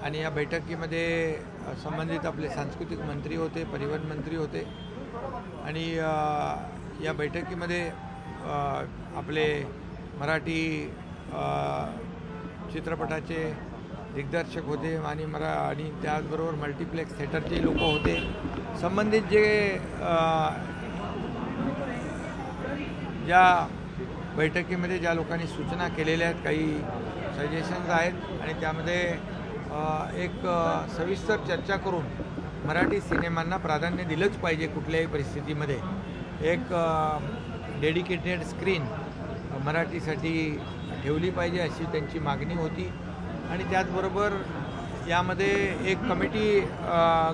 आणि या बैठकीमध्ये संबंधित आपले सांस्कृतिक मंत्री होते, परिवहन मंत्री होते आणि या बैठकीमध्ये आपले मराठी चित्रपटाचे दिग्दर्शक होते आणि त्याचबरोबर मल्टिप्लेक्स थिएटरचे लोक होते. संबंधित जे ज्या बैठकीमध्ये ज्या लोकांनी सूचना केलेल्या आहेत, काही सजेशन्स आहेत आणि त्यामध्ये एक सविस्तर चर्चा करून मराठी सिनेमांना प्राधान्य दिलंच पाहिजे कुठल्याही परिस्थितीमध्ये. एक डेडिकेटेड स्क्रीन मराठीसाठी ठेवली पाहिजे अशी त्यांची मागणी होती. आणि त्याचबरोबर यामध्ये एक कमिटी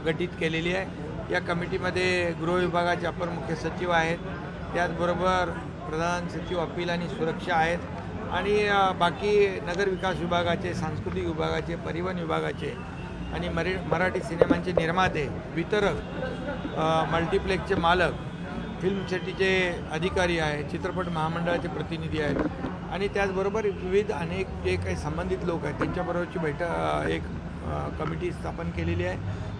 गठीत केलेली आहे. या कमिटीमध्ये गृह विभागाचे अपर मुख्य सचिव आहेत, त्याचबरोबर प्रधान सचिव अपील आणि सुरक्षा आहेत आणि बाकी नगरविकास विभागाचे, सांस्कृतिक विभागाचे, परिवहन विभागाचे आणि मराठी सिनेमांचे निर्माते, वितरक, मल्टिप्लेक्सचे मालक, फिल्म सिटीचे अधिकारी आहेत, चित्रपट महामंडळाचे प्रतिनिधी आहेत आणि त्याचबरोबर विविध अनेक जे काही संबंधित लोक आहेत त्यांच्याबरोबरची एक कमिटी स्थापन केलेली आहे.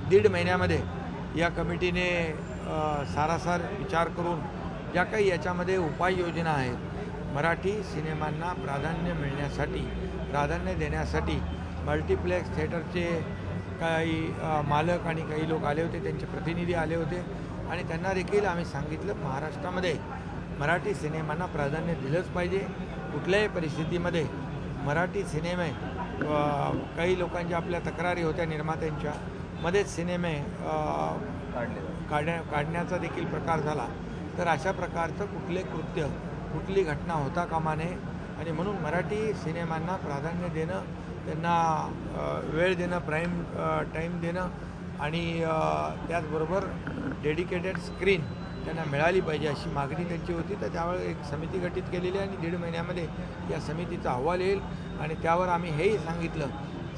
1.5 महिन्यामध्ये या कमिटीने सारासार विचार करून ज्या काही याच्यामध्ये उपाययोजना आहेत, मराठी सिनेमांना प्राधान्य देण्यासाठी मल्टिप्लेक्स थिएटरचे काही मालक आणि काही लोक आले होते, त्यांचे प्रतिनिधी आले होते आणि त्यांना देखील आम्ही सांगितलं महाराष्ट्रामध्ये मराठी सिनेमांना प्राधान्य दिलंच पाहिजे. कुठल्याही परिस्थितीमध्ये मराठी सिनेमे, काही लोकांच्या आपल्या तक्रारी होत्या निर्मात्यांच्या, मध्येच सिनेमे काढण्याचा देखील प्रकार झाला. तर अशा प्रकारचं कुठले कृत्य, कुठली घटना होता कामा नये आणि म्हणून मराठी सिनेमांना प्राधान्य देणं, त्यांना वेळ देणं, प्राईम टाईम देणं आणि त्याचबरोबर डेडिकेटेड स्क्रीन त्यांना मिळाली पाहिजे अशी मागणी त्यांची होती. तर त्यावेळेस एक समिती गठीत केलेली आहे आणि 1.5 महिन्यामध्ये या समितीचा अहवाल येईल आणि त्यावर आम्ही हेही सांगितलं,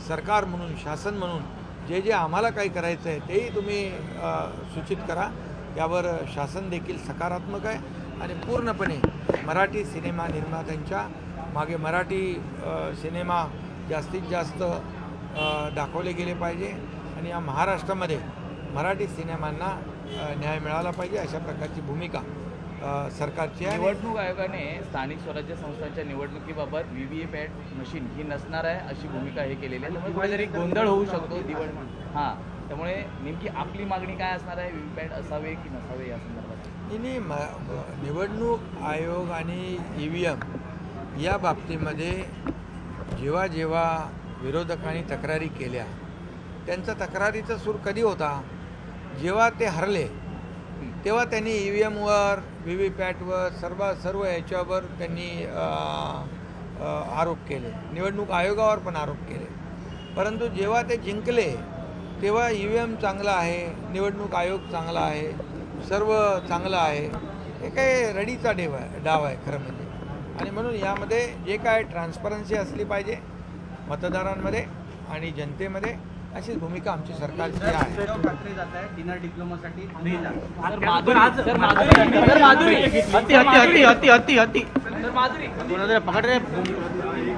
सरकार म्हणून, शासन म्हणून जे आम्हाला काही करायचं आहे तेही तुम्ही सूचित करा. यावर शासन देखील सकारात्मक आहे आणि पूर्णपणे मराठी सिनेमा निर्मात्यांच्या मागे मराठी सिनेमा जास्तीत जास्त दाखवले गेले पाहिजे आणि या महाराष्ट्रामध्ये मराठी सिनेमांना न्याय मिळाला पाहिजे अशा प्रकारची भूमिका सरकारची आहे. निवडणूक आयोगाने स्थानिक स्वराज्य संस्थांच्या निवडणुकीबाबत व्हीव्हीपॅट मशीन ही नसणार आहे अशी भूमिका हे केलेली आहे. त्यामुळे कुठेतरी गोंधळ होऊ शकतो त्यामुळे नेमकी आपली मागणी काय असणार आहे? व्हीव्हीपॅट असावे की नसावे या संदर्भात? निवडणूक आयोग आणि EVM या बाबतीमध्ये जेव्हा विरोधकांनी तक्रारी केल्या, त्यांचा तक्रारीचा सूर कधी होता? जेव्हा ते हरले तेव्हा त्यांनी EVMवर, व्हीव्हीपॅटवर, सर्व याच्यावर त्यांनी आरोप केले, निवडणूक आयोगावर पण आरोप केले. परंतु जेव्हा ते जिंकले तेव्हा EVM चांगला आहे, निवडणूक आयोग चांगला आहे, सर्व चांगलं आहे. हे काय रडीचा डाव आहे खरं म्हणजे. आणि म्हणून यामध्ये जे काय ट्रान्सपरन्सी असली पाहिजे मतदारांमध्ये आणि जनतेमध्ये, अशीच भूमिका आमची सरकारची आहे. डिनर डिप्लोमासाठी माधुरी